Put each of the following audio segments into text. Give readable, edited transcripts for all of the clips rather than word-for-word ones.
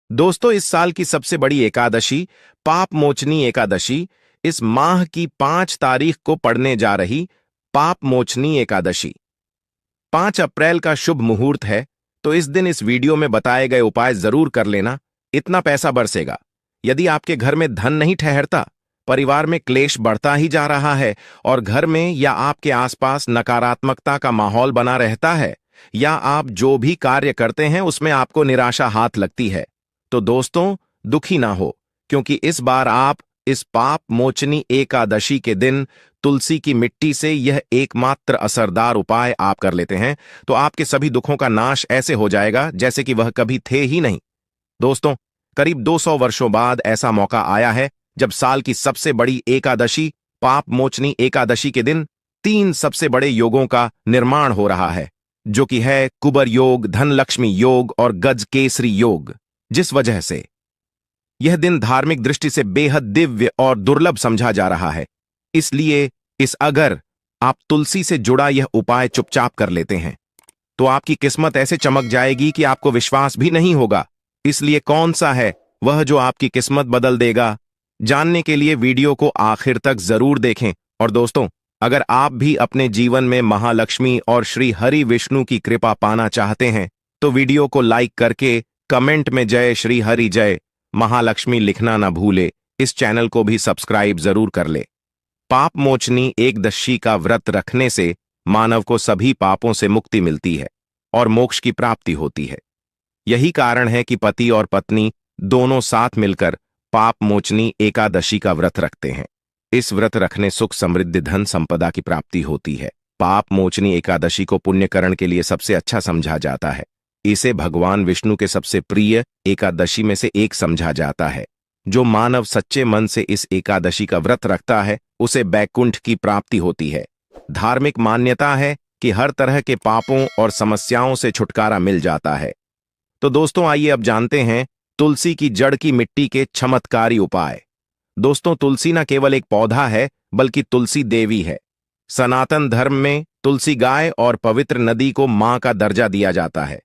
दोस्तों, इस साल की सबसे बड़ी एकादशी, पाप मोचनी एकादशी, इस माह की 5 तारीख को पड़ने जा रही पाप मोचनी एकादशी। 5 अप्रैल का शुभ मुहूर्त है, तो इस दिन इस वीडियो में बताए गए उपाय जरूर कर लेना। इतना पैसा बरसेगा। यदि आपके घर में धन नहीं ठहरता, परिवार में क्लेश बढ़ता ही जा रहा है और घर में या आपके आसपास नकारात्मकता का माहौल बना रहता है, या आप जो भी कार्य करते हैं उसमें आपको निराशा हाथ लगती है, तो दोस्तों दुखी ना हो, क्योंकि इस बार आप इस पाप मोचनी एकादशी के दिन तुलसी की मिट्टी से यह एकमात्र असरदार उपाय आप कर लेते हैं, तो आपके सभी दुखों का नाश ऐसे हो जाएगा जैसे कि वह कभी थे ही नहीं। दोस्तों, करीब 200 वर्षों बाद ऐसा मौका आया है जब साल की सबसे बड़ी एकादशी, पाप मोचनी एकादशी के दिन 3 सबसे बड़े योगों का निर्माण हो रहा है, जो कि है कुबर योग, धनलक्ष्मी योग और गज केसरी योग। जिस वजह से यह दिन धार्मिक दृष्टि से बेहद दिव्य और दुर्लभ समझा जा रहा है, इसलिए अगर आप तुलसी से जुड़ा यह उपाय चुपचाप कर लेते हैं, तो आपकी किस्मत ऐसे चमक जाएगी कि आपको विश्वास भी नहीं होगा। इसलिए कौन सा है वह जो आपकी किस्मत बदल देगा? जानने के लिए वीडियो को आखिर तक जरूर देखें। और दोस्तों, अगर आप भी अपने जीवन में महालक्ष्मी और श्री हरि विष्णु की कृपा पाना चाहते हैं, तो वीडियो को लाइक करके कमेंट में जय श्री हरि जय महालक्ष्मी लिखना ना भूले। इस चैनल को भी सब्सक्राइब जरूर कर ले। पाप मोचनी एकदशी का व्रत रखने से मानव को सभी पापों से मुक्ति मिलती है और मोक्ष की प्राप्ति होती है। यही कारण है कि पति और पत्नी दोनों साथ मिलकर पाप मोचनी एकादशी का व्रत रखते हैं। इस व्रत रखने सुख, समृद्धि, धन संपदा की प्राप्ति होती है। पाप मोचनी एकादशी को पुण्यकरण के लिए सबसे अच्छा समझा जाता है। इसे भगवान विष्णु के सबसे प्रिय एकादशी में से एक समझा जाता है। जो मानव सच्चे मन से इस एकादशी का व्रत रखता है, उसे बैकुंठ की प्राप्ति होती है। धार्मिक मान्यता है कि हर तरह के पापों और समस्याओं से छुटकारा मिल जाता है। तो दोस्तों, आइए अब जानते हैं तुलसी की जड़ की मिट्टी के चमत्कारी उपाय। दोस्तों, तुलसी न केवल एक पौधा है, बल्कि तुलसी देवी है। सनातन धर्म में तुलसी गाय और पवित्र नदी को मां का दर्जा दिया जाता है।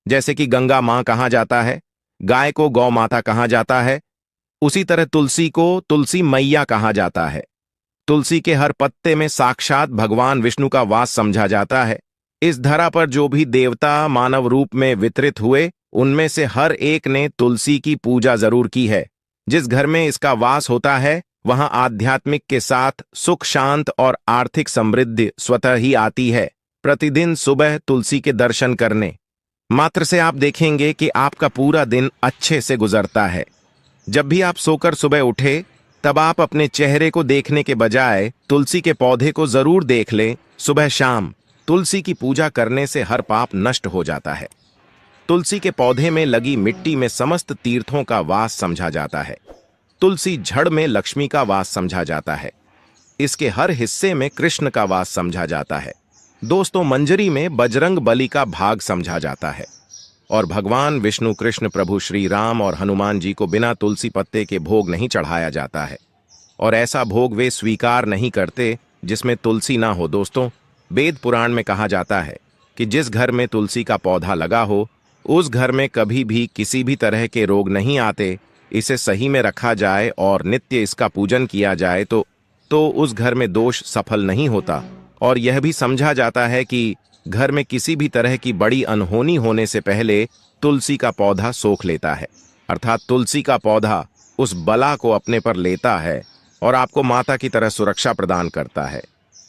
जैसे कि गंगा मां कहा जाता है, गाय को गौ माता कहा जाता है, उसी तरह तुलसी को तुलसी मैया कहा जाता है। तुलसी के हर पत्ते में साक्षात भगवान विष्णु का वास समझा जाता है। इस धरा पर जो भी देवता मानव रूप में वितरित हुए, उनमें से हर एक ने तुलसी की पूजा जरूर की है। जिस घर में इसका वास होता है, वहां आध्यात्मिक के साथ सुख, शांत और आर्थिक समृद्धि स्वतः ही आती है। प्रतिदिन सुबह तुलसी के दर्शन करने मात्र से आप देखेंगे कि आपका पूरा दिन अच्छे से गुजरता है। जब भी आप सोकर सुबह उठे, तब आप अपने चेहरे को देखने के बजाय तुलसी के पौधे को जरूर देख लें। सुबह शाम तुलसी की पूजा करने से हर पाप नष्ट हो जाता है। तुलसी के पौधे में लगी मिट्टी में समस्त तीर्थों का वास समझा जाता है। तुलसी जड़ में लक्ष्मी का वास समझा जाता है। इसके हर हिस्से में कृष्ण का वास समझा जाता है। दोस्तों, मंजरी में बजरंग बली का भाग समझा जाता है। और भगवान विष्णु, कृष्ण, प्रभु श्री राम और हनुमान जी को बिना तुलसी पत्ते के भोग नहीं चढ़ाया जाता है, और ऐसा भोग वे स्वीकार नहीं करते जिसमें तुलसी ना हो। दोस्तों, वेद पुराण में कहा जाता है कि जिस घर में तुलसी का पौधा लगा हो, उस घर में कभी भी किसी भी तरह के रोग नहीं आते। इसे सही में रखा जाए और नित्य इसका पूजन किया जाए तो उस घर में दोष सफल नहीं होता। और यह भी समझा जाता है कि घर में किसी भी तरह की बड़ी अनहोनी होने से पहले तुलसी का पौधा सोख लेता है, अर्थात तुलसी का पौधा उस बला को अपने पर लेता है और आपको माता की तरह सुरक्षा प्रदान करता है।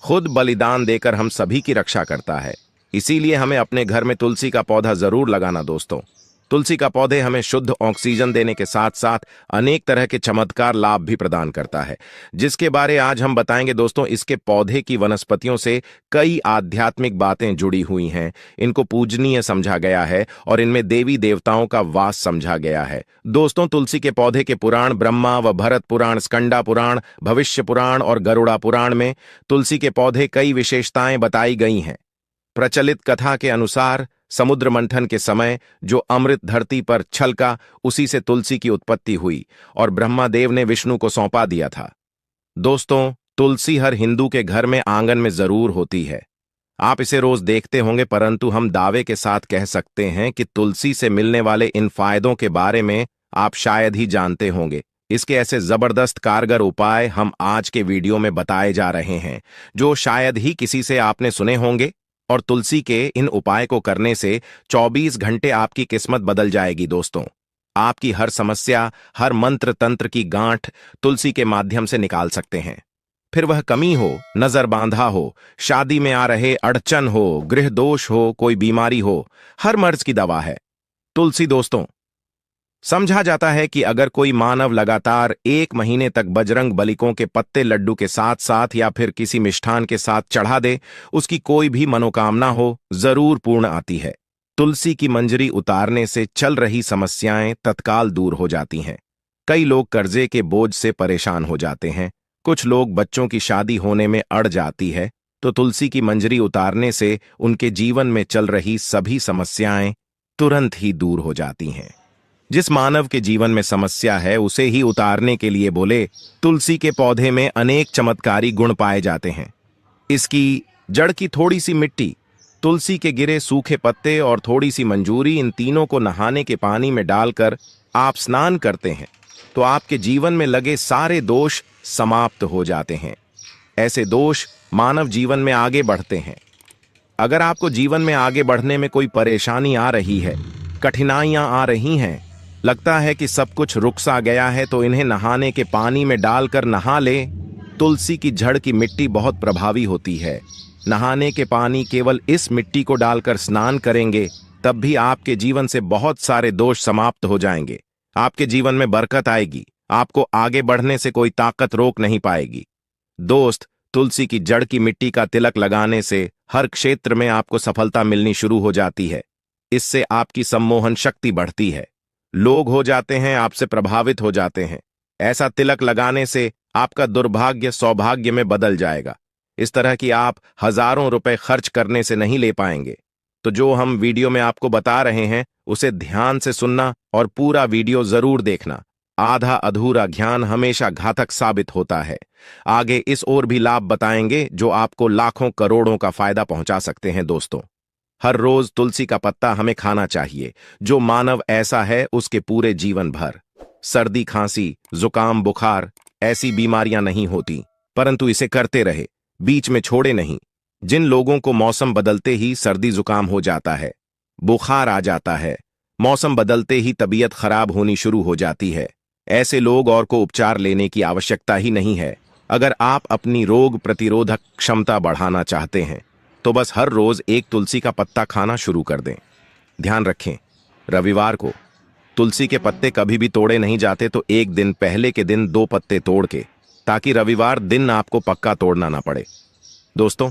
खुद बलिदान देकर हम सभी की रक्षा करता है। इसीलिए हमें अपने घर में तुलसी का पौधा जरूर लगाना। दोस्तों, तुलसी का पौधे हमें शुद्ध ऑक्सीजन देने के साथ साथ अनेक तरह के चमत्कार लाभ भी प्रदान करता है, जिसके बारे आज हम बताएंगे। दोस्तों, इसके पौधे की वनस्पतियों से कई आध्यात्मिक बातें जुड़ी हुई हैं। इनको पूजनीय समझा गया है और इनमें देवी देवताओं का वास समझा गया है। दोस्तों, तुलसी के पौधे के पुराण ब्रह्मा व भरत पुराण, स्कंदा पुराण, भविष्य पुराण और गरुड़ा पुराण में तुलसी के पौधे कई विशेषताएं बताई गई हैं। प्रचलित कथा के अनुसार समुद्र मंथन के समय जो अमृत धरती पर छलका, उसी से तुलसी की उत्पत्ति हुई और ब्रह्मादेव ने विष्णु को सौंपा दिया था। दोस्तों, तुलसी हर हिंदू के घर में आंगन में जरूर होती है। आप इसे रोज देखते होंगे, परंतु हम दावे के साथ कह सकते हैं कि तुलसी से मिलने वाले इन फायदों के बारे में आप शायद ही जानते होंगे। इसके ऐसे जबरदस्त कारगर उपाय हम आज के वीडियो में बताए जा रहे हैं, जो शायद ही किसी से आपने सुने होंगे। और तुलसी के इन उपाय को करने से 24 घंटे आपकी किस्मत बदल जाएगी दोस्तों। आपकी हर समस्या, हर मंत्र तंत्र की गांठ तुलसी के माध्यम से निकाल सकते हैं। फिर वह कमी हो, नजर बांधा हो, शादी में आ रहे अड़चन हो, गृह दोष हो, कोई बीमारी हो, हर मर्ज की दवा है तुलसी दोस्तों। समझा जाता है कि अगर कोई मानव लगातार 1 महीने तक बजरंग बलिकों के पत्ते लड्डू के साथ साथ या फिर किसी मिष्ठान के साथ चढ़ा दे, उसकी कोई भी मनोकामना हो जरूर पूर्ण आती है। तुलसी की मंजरी उतारने से चल रही समस्याएं तत्काल दूर हो जाती हैं। कई लोग कर्जे के बोझ से परेशान हो जाते हैं, कुछ लोग बच्चों की शादी होने में अड़ जाती है, तो तुलसी की मंजरी उतारने से उनके जीवन में चल रही सभी समस्याएं तुरंत ही दूर हो जाती हैं। जिस मानव के जीवन में समस्या है उसे ही उतारने के लिए बोले, तुलसी के पौधे में अनेक चमत्कारी गुण पाए जाते हैं। इसकी जड़ की थोड़ी सी मिट्टी, तुलसी के गिरे सूखे पत्ते और थोड़ी सी मंजूरी, इन तीनों को नहाने के पानी में डालकर आप स्नान करते हैं तो आपके जीवन में लगे सारे दोष समाप्त हो जाते हैं। ऐसे दोष मानव जीवन में आगे बढ़ते हैं। अगर आपको जीवन में आगे बढ़ने में कोई परेशानी आ रही है, कठिनाइयां आ रही हैं, लगता है कि सब कुछ रुक सा गया है, तो इन्हें नहाने के पानी में डालकर नहा ले। तुलसी की जड़ की मिट्टी बहुत प्रभावी होती है। नहाने के पानी केवल इस मिट्टी को डालकर स्नान करेंगे, तब भी आपके जीवन से बहुत सारे दोष समाप्त हो जाएंगे। आपके जीवन में बरकत आएगी, आपको आगे बढ़ने से कोई ताकत रोक नहीं पाएगी। दोस्त, तुलसी की जड़ की मिट्टी का तिलक लगाने से हर क्षेत्र में आपको सफलता मिलनी शुरू हो जाती है। इससे आपकी सम्मोहन शक्ति बढ़ती है, लोग हो जाते हैं आपसे प्रभावित हो जाते हैं। ऐसा तिलक लगाने से आपका दुर्भाग्य सौभाग्य में बदल जाएगा। इस तरह की आप हजारों रुपए खर्च करने से नहीं ले पाएंगे। तो जो हम वीडियो में आपको बता रहे हैं उसे ध्यान से सुनना और पूरा वीडियो जरूर देखना। आधा अधूरा ज्ञान हमेशा घातक साबित होता है। आगे इस ओर भी लाभ बताएंगे जो आपको लाखों करोड़ों का फायदा पहुंचा सकते हैं दोस्तों। हर रोज तुलसी का पत्ता हमें खाना चाहिए। जो मानव ऐसा है उसके पूरे जीवन भर सर्दी, खांसी, जुकाम, बुखार ऐसी बीमारियां नहीं होती, परंतु इसे करते रहे, बीच में छोड़े नहीं। जिन लोगों को मौसम बदलते ही सर्दी जुकाम हो जाता है, बुखार आ जाता है, मौसम बदलते ही तबीयत खराब होनी शुरू हो जाती है, ऐसे लोग और को उपचार लेने की आवश्यकता ही नहीं है। अगर आप अपनी रोग प्रतिरोधक क्षमता बढ़ाना चाहते हैं तो बस हर रोज एक तुलसी का पत्ता खाना शुरू कर दें। ध्यान रखें, रविवार को तुलसी के पत्ते कभी भी तोड़े नहीं जाते, तो एक दिन पहले के दिन 2 पत्ते तोड़ के, ताकि रविवार दिन आपको पक्का तोड़ना ना पड़े। दोस्तों,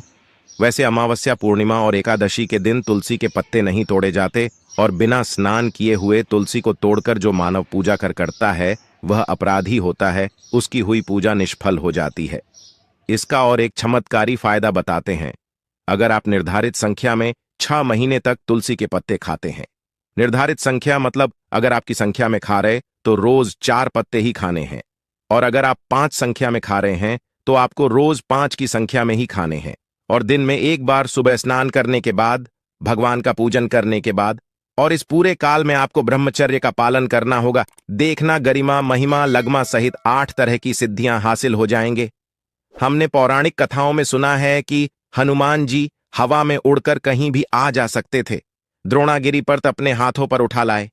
वैसे अमावस्या, पूर्णिमा और एकादशी के दिन तुलसी के पत्ते नहीं तोड़े जाते, और बिना स्नान किए हुए तुलसी को तोड़कर जो मानव पूजा करता है वह अपराधी होता है, उसकी हुई पूजा निष्फल हो जाती है। इसका और एक चमत्कारी फायदा बताते हैं। अगर आप निर्धारित संख्या में 6 महीने तक तुलसी के पत्ते खाते हैं, निर्धारित संख्या मतलब अगर आपकी संख्या में खा रहे तो रोज 4 पत्ते ही खाने हैं, और अगर आप 5 संख्या में खा रहे हैं तो आपको रोज 5 की संख्या में ही खाने हैं, और दिन में एक बार सुबह स्नान करने के बाद, भगवान का पूजन करने के बाद, और इस पूरे काल में आपको ब्रह्मचर्य का पालन करना होगा। देखना, गरिमा, महिमा, लगमा सहित 8 तरह की सिद्धियां हासिल हो जाएंगे। हमने पौराणिक कथाओं में सुना है कि हनुमान जी हवा में उड़कर कहीं भी आ जा सकते थे, द्रोणागिरी पर्वत अपने हाथों पर उठा लाए।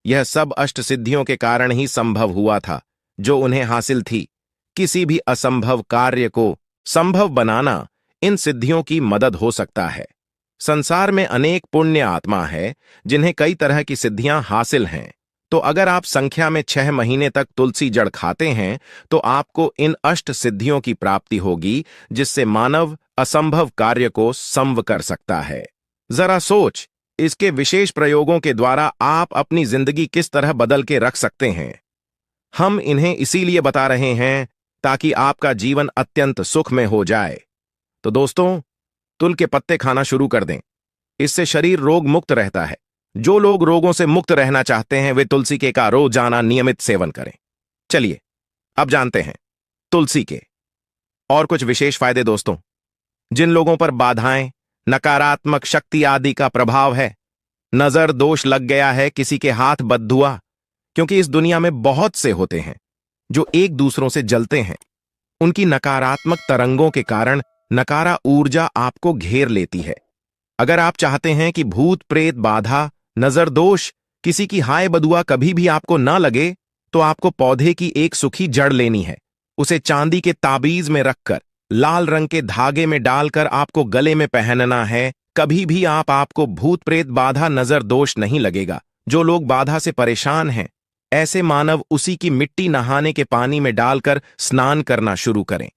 यह सब अष्ट सिद्धियों के कारण ही संभव हुआ था जो उन्हें हासिल थी। किसी भी असंभव कार्य को संभव बनाना इन सिद्धियों की मदद हो सकता है। संसार में अनेक पुण्य आत्मा है जिन्हें कई तरह की सिद्धियां हासिल हैं। तो अगर आप संख्या में 6 महीने तक तुलसी जड़ खाते हैं तो आपको इन अष्ट सिद्धियों की प्राप्ति होगी, जिससे मानव असंभव कार्य को संभव कर सकता है। जरा सोच, इसके विशेष प्रयोगों के द्वारा आप अपनी जिंदगी किस तरह बदल के रख सकते हैं। हम इन्हें इसीलिए बता रहे हैं ताकि आपका जीवन अत्यंत सुख में हो जाए। तो दोस्तों, तुल के पत्ते खाना शुरू कर दें। इससे शरीर रोग मुक्त रहता है। जो लोग रोगों से मुक्त रहना चाहते हैं वे तुलसी के का रोजाना नियमित सेवन करें। चलिए अब जानते हैं तुलसी के और कुछ विशेष फायदे। दोस्तों, जिन लोगों पर बाधाएं, नकारात्मक शक्ति आदि का प्रभाव है। नजर दोष लग गया है, किसी के हाथ बद्दुआ, क्योंकि इस दुनिया में बहुत से होते हैं जो एक दूसरों से जलते हैं। उनकी नकारात्मक तरंगों के कारण नकारा ऊर्जा आपको घेर लेती है। अगर आप चाहते हैं कि भूत प्रेत बाधा, नजर दोष, किसी की हाय बदुआ कभी भी आपको न लगे, तो आपको पौधे की एक सूखी जड़ लेनी है। उसे चांदी के ताबीज में रखकर लाल रंग के धागे में डालकर आपको गले में पहनना है। कभी भी आपको भूत प्रेत बाधा, नजर दोष नहीं लगेगा। जो लोग बाधा से परेशान हैं, ऐसे मानव उसी की मिट्टी नहाने के पानी में डालकर स्नान करना शुरू करें।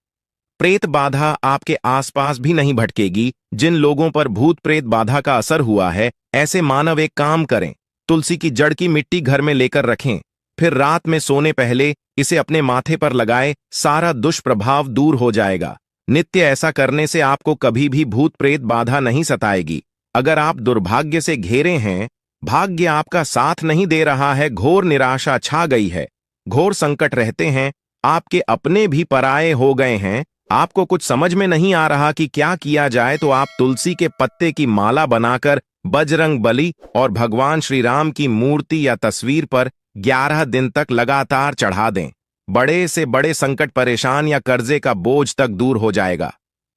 प्रेत बाधा आपके आसपास भी नहीं भटकेगी। जिन लोगों पर भूत प्रेत बाधा का असर हुआ है, ऐसे मानव एक काम करें, तुलसी की जड़ की मिट्टी घर में लेकर रखें, फिर रात में सोने पहले इसे अपने माथे पर लगाएं। सारा दुष्प्रभाव दूर हो जाएगा। नित्य ऐसा करने से आपको कभी भी भूत प्रेत बाधा नहीं सताएगी। अगर आप दुर्भाग्य से घेरे हैं, भाग्य आपका साथ नहीं दे रहा है, घोर निराशा छा गई है, घोर संकट रहते हैं, आपके अपने भी पराये हो गए हैं, आपको कुछ समझ में नहीं आ रहा कि क्या किया जाए, तो आप तुलसी के पत्ते की माला बनाकर बजरंग बली और भगवान श्री राम की मूर्ति या तस्वीर पर 11 दिन तक लगातार चढ़ा दें। बड़े से बड़े संकट, परेशान या कर्जे का बोझ तक दूर हो जाएगा।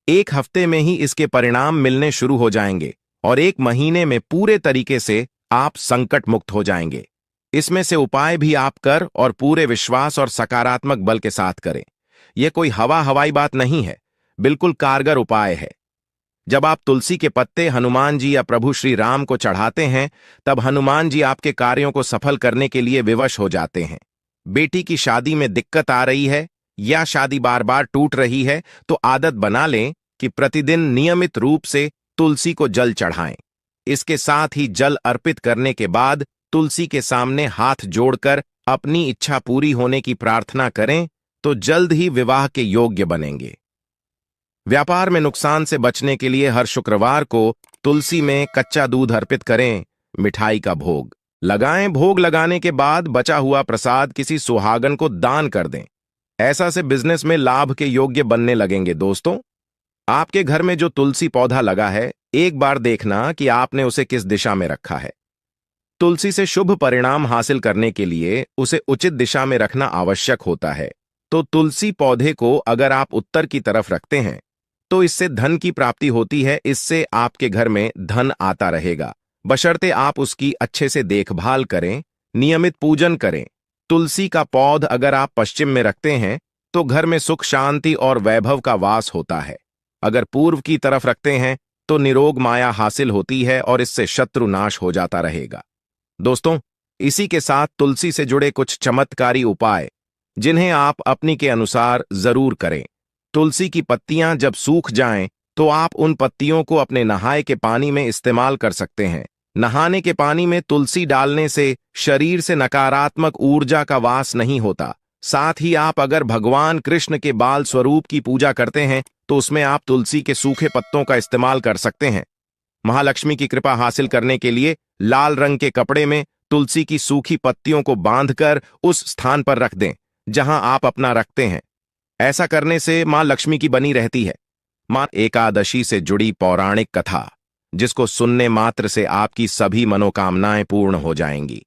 1 हफ्ते में ही इसके परिणाम मिलने शुरू हो जाएंगे और 1 महीने में पूरे तरीके से आप संकट मुक्त हो जाएंगे। इसमें से उपाय भी आप कर और पूरे विश्वास और सकारात्मक बल के साथ करें। यह कोई हवाई बात नहीं है, बिल्कुल कारगर उपाय है। जब आप तुलसी के पत्ते हनुमान जी या प्रभु श्री राम को चढ़ाते हैं, तब हनुमान जी आपके कार्यों को सफल करने के लिए विवश हो जाते हैं। बेटी की शादी में दिक्कत आ रही है या शादी बार बार टूट रही है, तो आदत बना लें कि प्रतिदिन नियमित रूप से तुलसी को जल चढ़ाएं। इसके साथ ही जल अर्पित करने के बाद तुलसी के सामने हाथ जोड़कर अपनी इच्छा पूरी होने की प्रार्थना करें, तो जल्द ही विवाह के योग्य बनेंगे। व्यापार में नुकसान से बचने के लिए हर शुक्रवार को तुलसी में कच्चा दूध अर्पित करें, मिठाई का भोग लगाएं। भोग लगाने के बाद बचा हुआ प्रसाद किसी सुहागन को दान कर दें। ऐसा से बिजनेस में लाभ के योग्य बनने लगेंगे। दोस्तों, आपके घर में जो तुलसी पौधा लगा है, एक बार देखना कि आपने उसे किस दिशा में रखा है। तुलसी से शुभ परिणाम हासिल करने के लिए उसे उचित दिशा में रखना आवश्यक होता है। तो तुलसी पौधे को अगर आप उत्तर की तरफ रखते हैं, तो इससे धन की प्राप्ति होती है। इससे आपके घर में धन आता रहेगा, बशर्ते आप उसकी अच्छे से देखभाल करें, नियमित पूजन करें। तुलसी का पौध अगर आप पश्चिम में रखते हैं, तो घर में सुख, शांति और वैभव का वास होता है। अगर पूर्व की तरफ रखते हैं, तो निरोग माया हासिल होती है और इससे शत्रु नाश हो जाता रहेगा। दोस्तों, इसी के साथ तुलसी से जुड़े कुछ चमत्कारी उपाय, जिन्हें आप अपनी के अनुसार जरूर करें। तुलसी की पत्तियां जब सूख जाएं, तो आप उन पत्तियों को अपने नहाए के पानी में इस्तेमाल कर सकते हैं। नहाने के पानी में तुलसी डालने से शरीर से नकारात्मक ऊर्जा का वास नहीं होता। साथ ही आप अगर भगवान कृष्ण के बाल स्वरूप की पूजा करते हैं, तो उसमें आप तुलसी के सूखे पत्तों का इस्तेमाल कर सकते हैं। महालक्ष्मी की कृपा हासिल करने के लिए लाल रंग के कपड़े में तुलसी की सूखी पत्तियों को बांधकर उस स्थान पर रख दें जहां आप अपना रखते हैं। ऐसा करने से मां लक्ष्मी की बनी रहती है। मां एकादशी से जुड़ी पौराणिक कथा, जिसको सुनने मात्र से आपकी सभी मनोकामनाएं पूर्ण हो जाएंगी।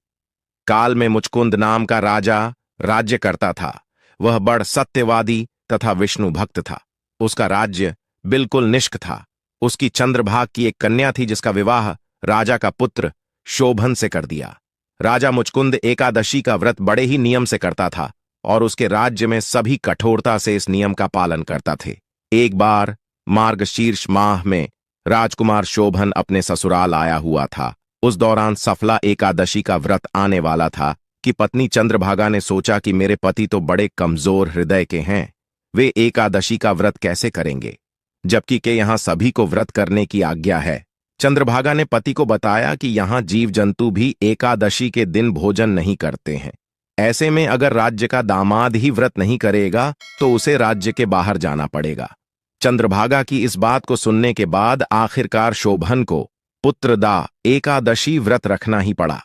काल में मुचकुंद नाम का राजा राज्य करता था। वह बड़ सत्यवादी तथा विष्णु भक्त था। उसका राज्य बिल्कुल निष्क था। उसकी चंद्रभाग की एक कन्या थी, जिसका विवाह राजा का पुत्र शोभन से कर दिया। राजा मुचकुंद एकादशी का व्रत बड़े ही नियम से करता था और उसके राज्य में सभी कठोरता से इस नियम का पालन करता थे। एक बार मार्गशीर्ष माह में राजकुमार शोभन अपने ससुराल आया हुआ था। उस दौरान सफला एकादशी का व्रत आने वाला था कि पत्नी चंद्रभागा ने सोचा कि मेरे पति तो बड़े कमजोर हृदय के हैं, वे एकादशी का व्रत कैसे करेंगे, जबकि के यहाँ सभी को व्रत करने की आज्ञा है। चंद्रभागा ने पति को बताया कि यहाँ जीव जंतु भी एकादशी के दिन भोजन नहीं करते हैं। ऐसे में अगर राज्य का दामाद ही व्रत नहीं करेगा, तो उसे राज्य के बाहर जाना पड़ेगा। चंद्रभागा की इस बात को सुनने के बाद आखिरकार शोभन को पुत्रदा एकादशी व्रत रखना ही पड़ा,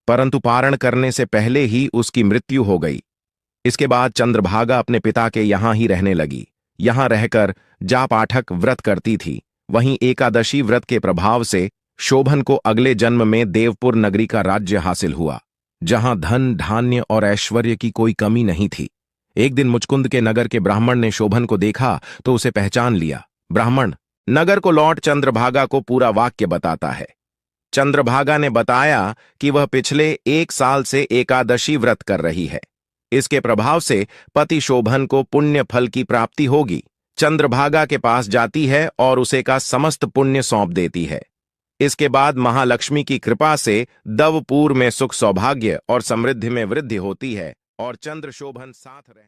परंतु पारण करने से पहले ही उसकी मृत्यु हो गई। इसके बाद चंद्रभागा अपने पिता के यहां ही रहने लगी। यहां रहकर जा पाठक व्रत करती थी। वहीं एकादशी व्रत के प्रभाव से शोभन को अगले जन्म में देवपुर नगरी का राज्य हासिल हुआ, जहां धन धान्य और ऐश्वर्य की कोई कमी नहीं थी। एक दिन मुचकुंद के नगर के ब्राह्मण ने शोभन को देखा तो उसे पहचान लिया। ब्राह्मण नगर को लौट चंद्रभागा को पूरा वाक्य बताता है। चंद्रभागा ने बताया कि वह पिछले 1 साल से एकादशी व्रत कर रही है। इसके प्रभाव से पति शोभन को पुण्य फल की प्राप्ति होगी। चंद्रभागा के पास जाती है और उसे का समस्त पुण्य सौंप देती है। इसके बाद महालक्ष्मी की कृपा से दवपुर में सुख सौभाग्य और समृद्धि में वृद्धि होती है और चंद्र शोभन साथ रह